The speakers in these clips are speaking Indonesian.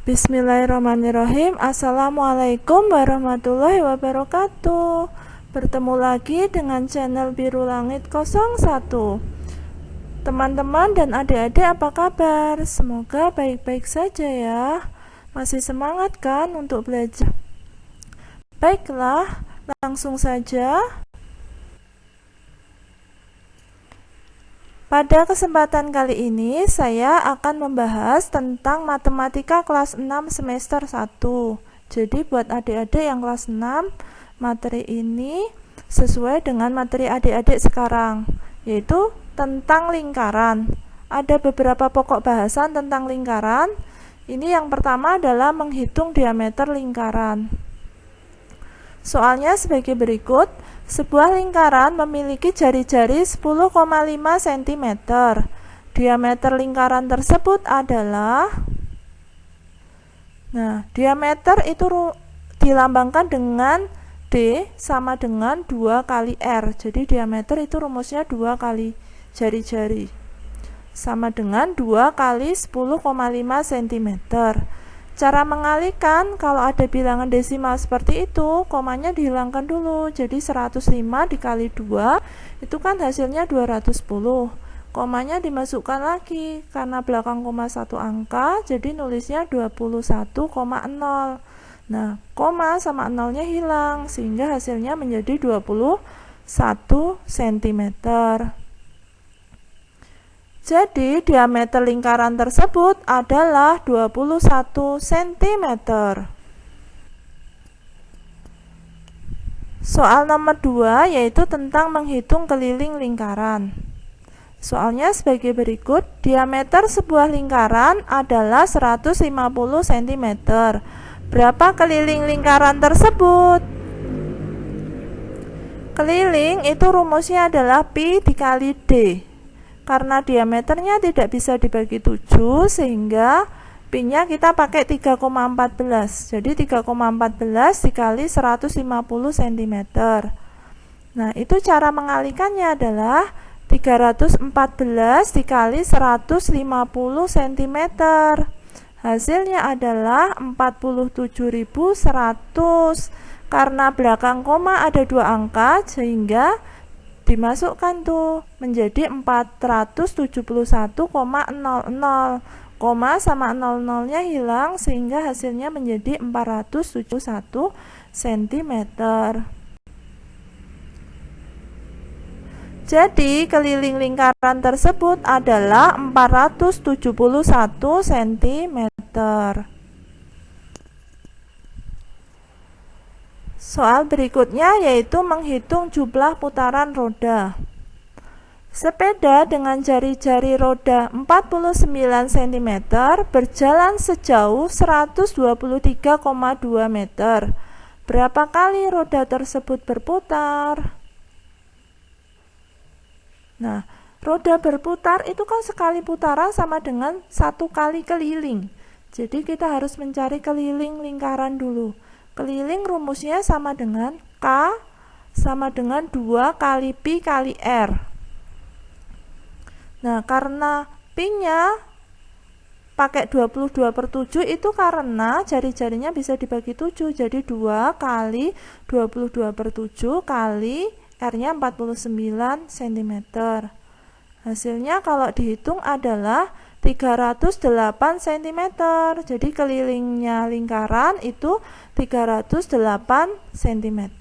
Bismillahirrahmanirrahim. Assalamualaikum warahmatullahi wabarakatuh. Bertemu lagi dengan channel Biru Langit 01. Teman-teman dan adik-adik apa kabar? Semoga baik-baik saja ya. Masih semangat kan untuk belajar? Baiklah, langsung saja. Pada kesempatan kali ini saya akan membahas tentang matematika kelas 6 semester 1. Jadi buat adik-adik yang kelas 6, materi ini sesuai dengan materi adik-adik sekarang, yaitu tentang lingkaran. Ada beberapa pokok bahasan tentang lingkaran. Ini yang pertama adalah menghitung diameter lingkaran. Soalnya sebagai berikut. Sebuah lingkaran memiliki jari-jari 10,5 cm. Diameter lingkaran tersebut adalah diameter itu dilambangkan dengan D sama dengan 2 kali R. Jadi diameter itu rumusnya 2 kali jari-jari sama dengan 2 kali 10,5 cm. Cara mengalihkan, kalau ada bilangan desimal seperti itu, komanya dihilangkan dulu. Jadi 105 dikali 2, itu kan hasilnya 210. Komanya dimasukkan lagi, karena belakang koma 1 angka, jadi nulisnya 21,0. Nah, koma sama nolnya hilang, sehingga hasilnya menjadi 21 cm. Jadi, diameter lingkaran tersebut adalah 21 cm. Soal nomor 2 yaitu tentang menghitung keliling lingkaran. Soalnya sebagai berikut, diameter sebuah lingkaran adalah 150 cm. Berapa keliling lingkaran tersebut? Keliling itu rumusnya adalah pi dikali D. Karena diameternya tidak bisa dibagi 7, sehingga pi-nya kita pakai 3,14. Jadi 3,14 dikali 150 cm. Nah, itu cara mengalihkannya adalah 314 dikali 150 cm. Hasilnya adalah 47.100. Karena belakang koma ada 2 angka, sehingga dimasukkan tuh menjadi 471,00. Koma sama 00-nya hilang, sehingga hasilnya menjadi 471 cm. Jadi keliling lingkaran tersebut adalah 471 cm. Soal berikutnya yaitu menghitung jumlah putaran roda. Sepeda dengan jari-jari roda 49 cm berjalan sejauh 123,2 meter. Berapa kali roda tersebut berputar? Nah, roda berputar itu kan sekali putaran sama dengan 1 kali keliling. Jadi kita harus mencari keliling lingkaran dulu. Keliling rumusnya sama dengan K sama dengan 2 kali pi kali R. Nah, karena pi-nya pakai 22/7 itu karena jari-jarinya bisa dibagi 7. Jadi 2 kali 22/7 kali R-nya 49 cm. Hasilnya kalau dihitung adalah 308 cm. Jadi kelilingnya lingkaran itu 308 cm.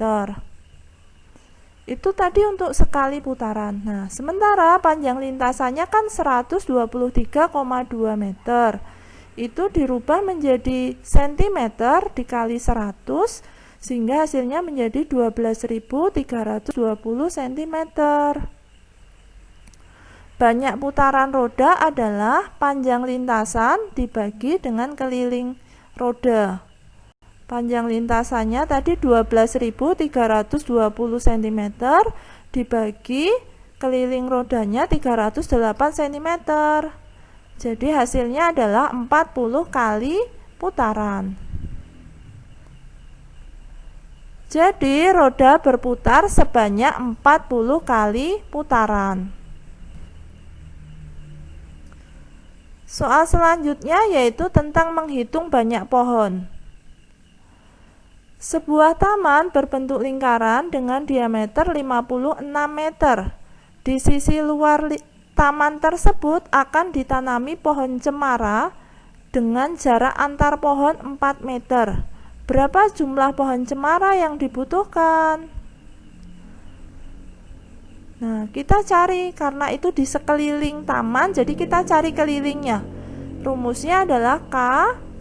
Itu tadi untuk sekali putaran. Nah, sementara panjang lintasannya kan 123,2 meter. Itu dirubah menjadi cm dikali 100, sehingga hasilnya menjadi 12.320 cm. Banyak putaran roda adalah panjang lintasan dibagi dengan keliling roda. Panjang lintasannya tadi 12.320 cm dibagi keliling rodanya 308 cm. Jadi hasilnya adalah 40 kali putaran. Jadi roda berputar sebanyak 40 kali putaran. Soal selanjutnya yaitu tentang menghitung banyak pohon. Sebuah taman berbentuk lingkaran dengan diameter 56 meter. Di sisi luar taman tersebut akan ditanami pohon cemara dengan jarak antar pohon 4 meter. Berapa jumlah pohon cemara yang dibutuhkan? Nah, kita cari, karena itu di sekeliling taman, jadi kita cari kelilingnya. Rumusnya adalah K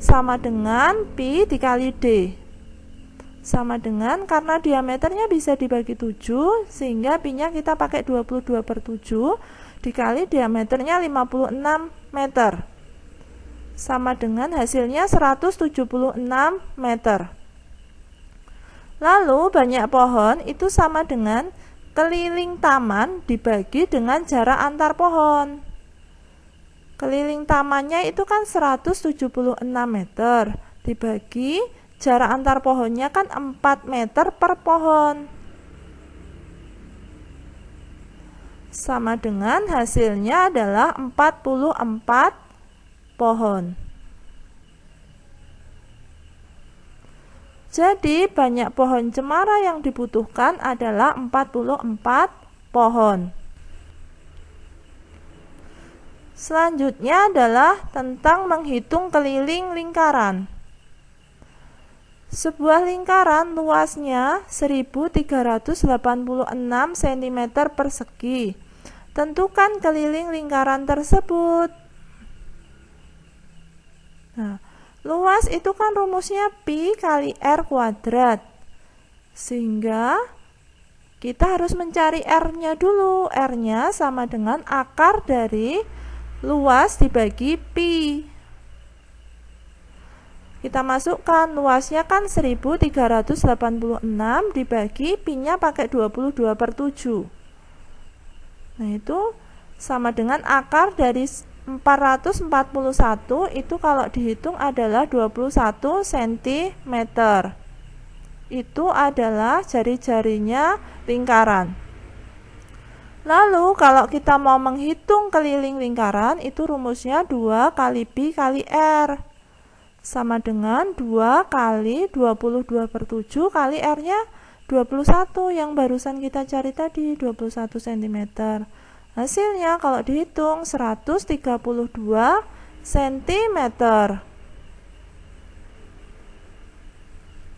sama dengan Pi dikali D. Sama dengan, karena diameternya bisa dibagi 7, sehingga Pi-nya kita pakai 22/7, dikali diameternya 56 meter. Sama dengan hasilnya 176 meter. Lalu banyak pohon itu sama dengan keliling taman dibagi dengan jarak antar pohon. Keliling tamannya itu kan 176 meter, dibagi jarak antar pohonnya kan 4 meter per pohon. Sama dengan hasilnya adalah 44 pohon. Jadi banyak pohon cemara yang dibutuhkan adalah 44 pohon. Selanjutnya adalah tentang menghitung keliling lingkaran. Sebuah lingkaran luasnya 1386 cm persegi. Tentukan keliling lingkaran tersebut. Nah, luas itu kan rumusnya Pi kali R kuadrat. Sehingga kita harus mencari R-nya dulu. R-nya sama dengan akar dari luas dibagi Pi. Kita masukkan, luasnya kan 1386 dibagi Pi-nya pakai 22/7. Nah, itu sama dengan akar dari 441 itu kalau dihitung adalah 21 cm. Itu adalah jari-jarinya lingkaran. Lalu kalau kita mau menghitung keliling lingkaran, itu rumusnya 2 kali Pi kali R. Sama dengan 2 kali 22/7 kali R-nya 21 yang barusan kita cari tadi, 21 cm. Hasilnya kalau dihitung 132 cm.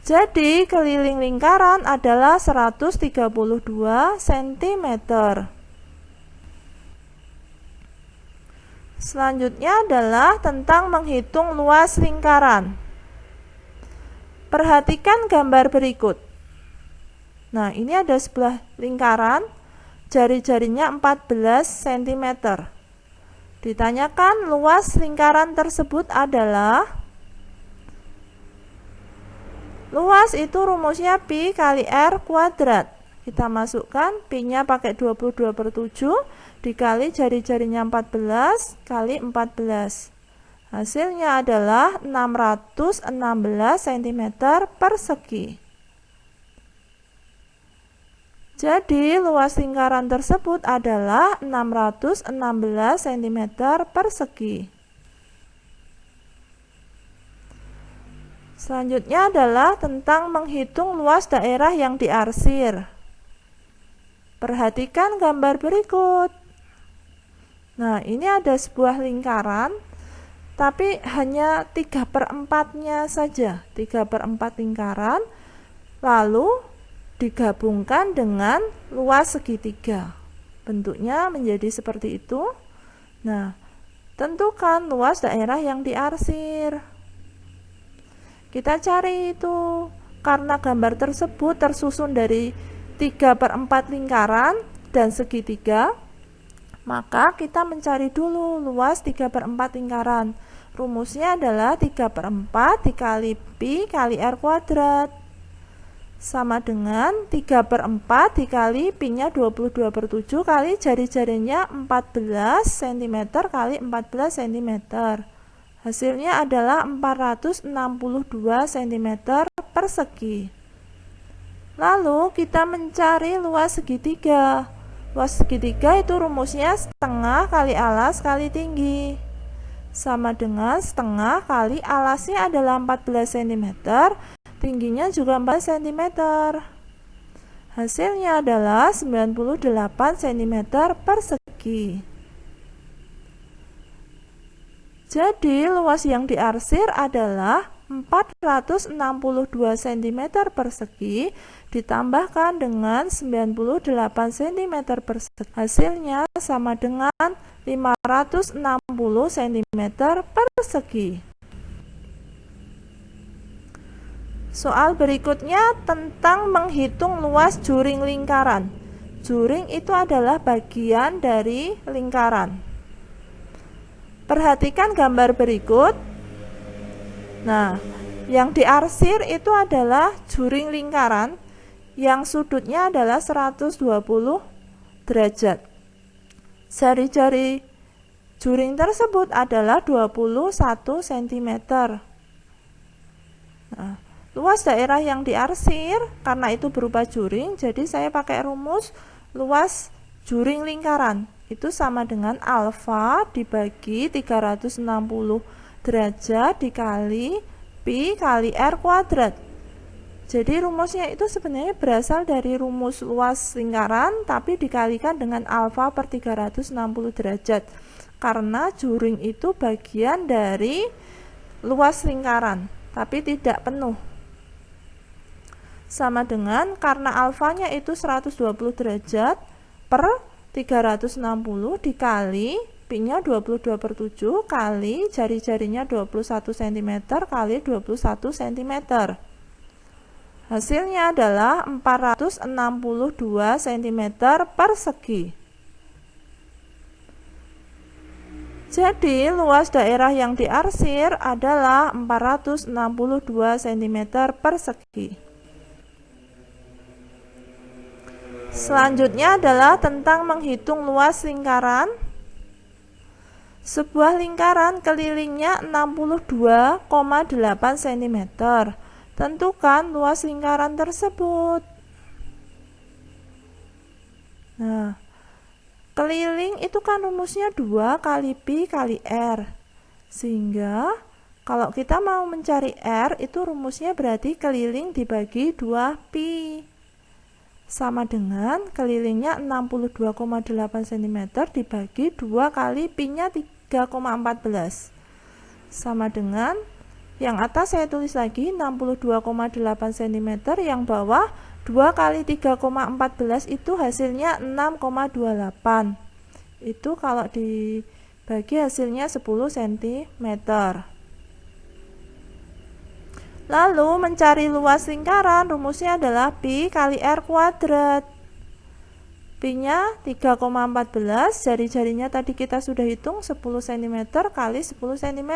Jadi keliling lingkaran adalah 132 cm. Selanjutnya adalah tentang menghitung luas lingkaran. Perhatikan gambar berikut. Nah, ini ada sebuah lingkaran, jari-jarinya 14 cm. Ditanyakan luas lingkaran tersebut adalah, luas itu rumusnya Pi kali R kuadrat. Kita masukkan, Pi-nya pakai 22/7 dikali jari-jarinya 14 kali 14. Hasilnya adalah 616 cm persegi. Jadi luas lingkaran tersebut adalah 616 cm persegi. Selanjutnya adalah tentang menghitung luas daerah yang diarsir. Perhatikan gambar berikut. Nah, ini ada sebuah lingkaran, tapi hanya 3/4-nya saja, 3/4 lingkaran, lalu digabungkan dengan luas segitiga. Bentuknya menjadi seperti itu. Nah, tentukan luas daerah yang diarsir. Kita cari itu, karena gambar tersebut tersusun dari 3/4 lingkaran dan segitiga, maka kita mencari dulu luas 3/4 lingkaran. Rumusnya adalah 3/4 dikali Pi kali R kuadrat. Sama dengan 3/4 dikali Pi-nya 22/7 kali jari-jarinya 14 cm kali 14 cm. Hasilnya adalah 462 cm persegi. Lalu kita mencari luas segitiga. Luas segitiga itu rumusnya setengah kali alas kali tinggi. sama dengan setengah kali alasnya adalah 14 cm, tingginya juga 4 cm. Hasilnya adalah 98 cm persegi. Jadi luas yang diarsir adalah 462 cm persegi ditambahkan dengan 98 cm persegi. Hasilnya sama dengan 560 cm persegi. Soal berikutnya tentang menghitung luas juring lingkaran. Juring itu adalah bagian dari lingkaran. Perhatikan gambar berikut. Nah, yang diarsir itu adalah juring lingkaran yang sudutnya adalah 120 derajat. Jari-jari juring tersebut adalah 21 cm. Nah, luas daerah yang diarsir karena itu berupa juring, jadi saya pakai rumus luas juring lingkaran itu sama dengan alfa dibagi 360 derajat dikali pi kali r kuadrat. Jadi rumusnya itu sebenarnya berasal dari rumus luas lingkaran tapi dikalikan dengan alfa per 360 derajat karena juring itu bagian dari luas lingkaran tapi tidak penuh. Sama dengan karena alfanya itu 120 derajat per 360 dikali pi-nya 22/7 kali jari-jarinya 21 cm kali 21 cm. Hasilnya adalah 462 cm persegi. Jadi luas daerah yang diarsir adalah 462 cm persegi. Selanjutnya adalah tentang menghitung luas lingkaran. Sebuah lingkaran kelilingnya 62,8 cm. Tentukan luas lingkaran tersebut. Nah, keliling itu kan rumusnya 2 kali pi kali r. Sehingga kalau kita mau mencari r itu rumusnya berarti keliling dibagi 2 pi. Sama dengan kelilingnya 62,8 cm dibagi 2 kali pi-nya 3,14. Sama dengan yang atas saya tulis lagi 62,8 cm, yang bawah 2 kali 3,14 itu hasilnya 6,28. Itu kalau dibagi hasilnya 10 cm. Lalu mencari luas lingkaran rumusnya adalah pi kali r kuadrat. Pi-nya 3,14, jari-jarinya tadi kita sudah hitung 10 cm kali 10 cm.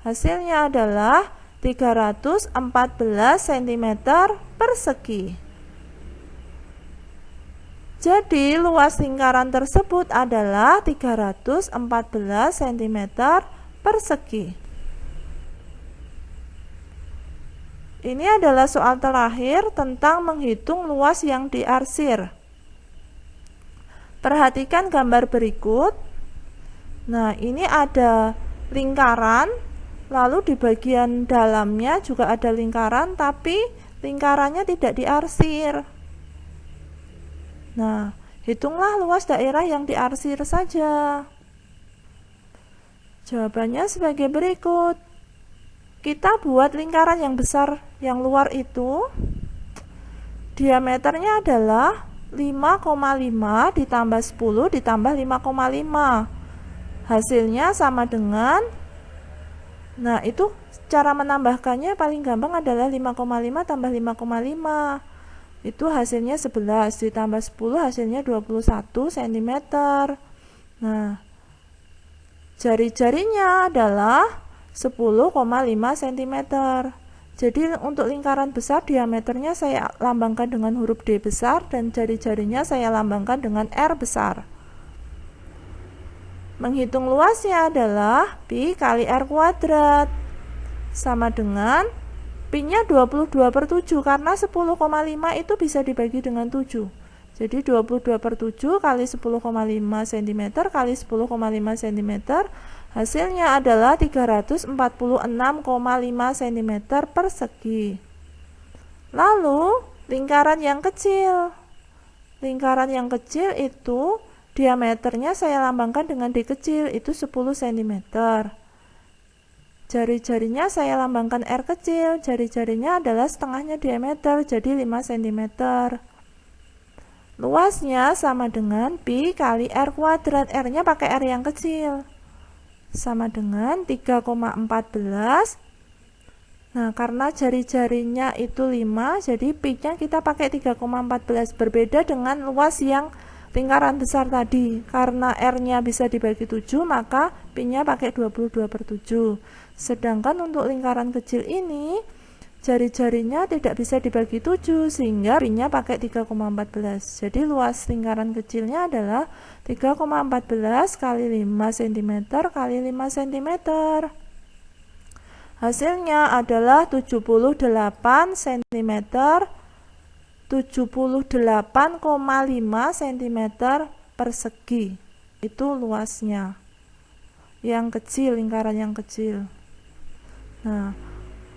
Hasilnya adalah 314 cm persegi. Jadi luas lingkaran tersebut adalah 314 cm persegi. Ini adalah soal terakhir tentang menghitung luas yang diarsir. Perhatikan gambar berikut. Nah, ini ada lingkaran, lalu di bagian dalamnya juga ada lingkaran, tapi lingkarannya tidak diarsir. Nah, hitunglah luas daerah yang diarsir saja. Jawabannya sebagai berikut. Kita buat lingkaran yang besar, yang luar itu diameternya adalah 5,5 ditambah 10 ditambah 5,5. Hasilnya sama dengan, nah itu cara menambahkannya paling gampang adalah 5,5 tambah 5,5. Itu hasilnya 11 ditambah 10 hasilnya 21 cm. Nah, jari-jarinya adalah 10,5 cm. Jadi untuk lingkaran besar diameternya saya lambangkan dengan huruf D besar dan jari-jarinya saya lambangkan dengan R besar. Menghitung luasnya adalah pi kali R kuadrat sama dengan pi-nya 22/7 karena 10,5 itu bisa dibagi dengan 7. Jadi 22/7 kali 10,5 cm kali 10,5 cm Hasilnya adalah 346,5 cm persegi. Lalu lingkaran yang kecil. Lingkaran yang kecil itu diameternya saya lambangkan dengan D kecil, itu 10 cm. Jari-jarinya saya lambangkan R kecil, jari-jarinya adalah setengahnya diameter, jadi 5 cm. Luasnya sama dengan pi kali R kuadrat, R-nya pakai R yang kecil. Sama dengan 3,14. Nah, karena jari-jarinya itu 5, jadi pi-nya kita pakai 3,14. Berbeda dengan luas yang lingkaran besar tadi. Karena R-nya bisa dibagi 7, maka pi-nya pakai 22/7. Sedangkan untuk lingkaran kecil ini, jari-jarinya tidak bisa dibagi 7, sehingga pi-nya pakai 3,14. Jadi luas lingkaran kecilnya adalah 3,14 kali 5 cm kali 5 cm. Hasilnya adalah 78 cm, 78,5 cm persegi. Itu luasnya. Yang kecil, lingkaran yang kecil. Nah,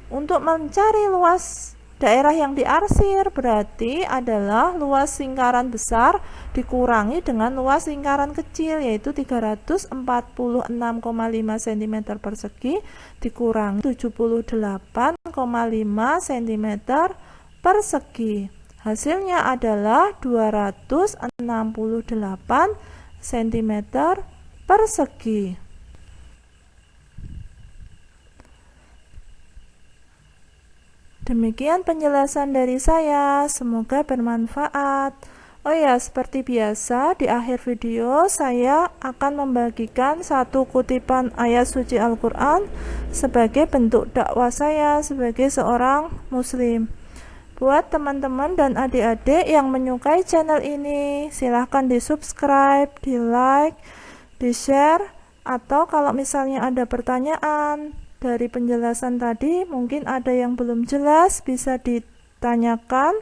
untuk mencari luas daerah yang diarsir berarti adalah luas lingkaran besar dikurangi dengan luas lingkaran kecil, yaitu 346,5 cm persegi dikurangi 78,5 cm persegi. Hasilnya adalah 268 cm persegi. Demikian penjelasan dari saya, semoga bermanfaat. Oh ya, seperti biasa di akhir video saya akan membagikan satu kutipan ayat suci Al-Quran sebagai bentuk dakwah saya sebagai seorang muslim. Buat teman-teman dan adik-adik yang menyukai channel ini, silahkan di subscribe, di like, di share, atau kalau misalnya ada pertanyaan dari penjelasan tadi, mungkin ada yang belum jelas, bisa ditanyakan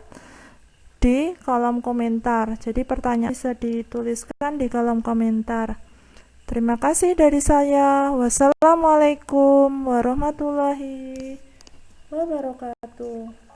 di kolom komentar. Jadi pertanyaan bisa dituliskan di kolom komentar. Terima kasih dari saya. Wassalamualaikum warahmatullahi wabarakatuh.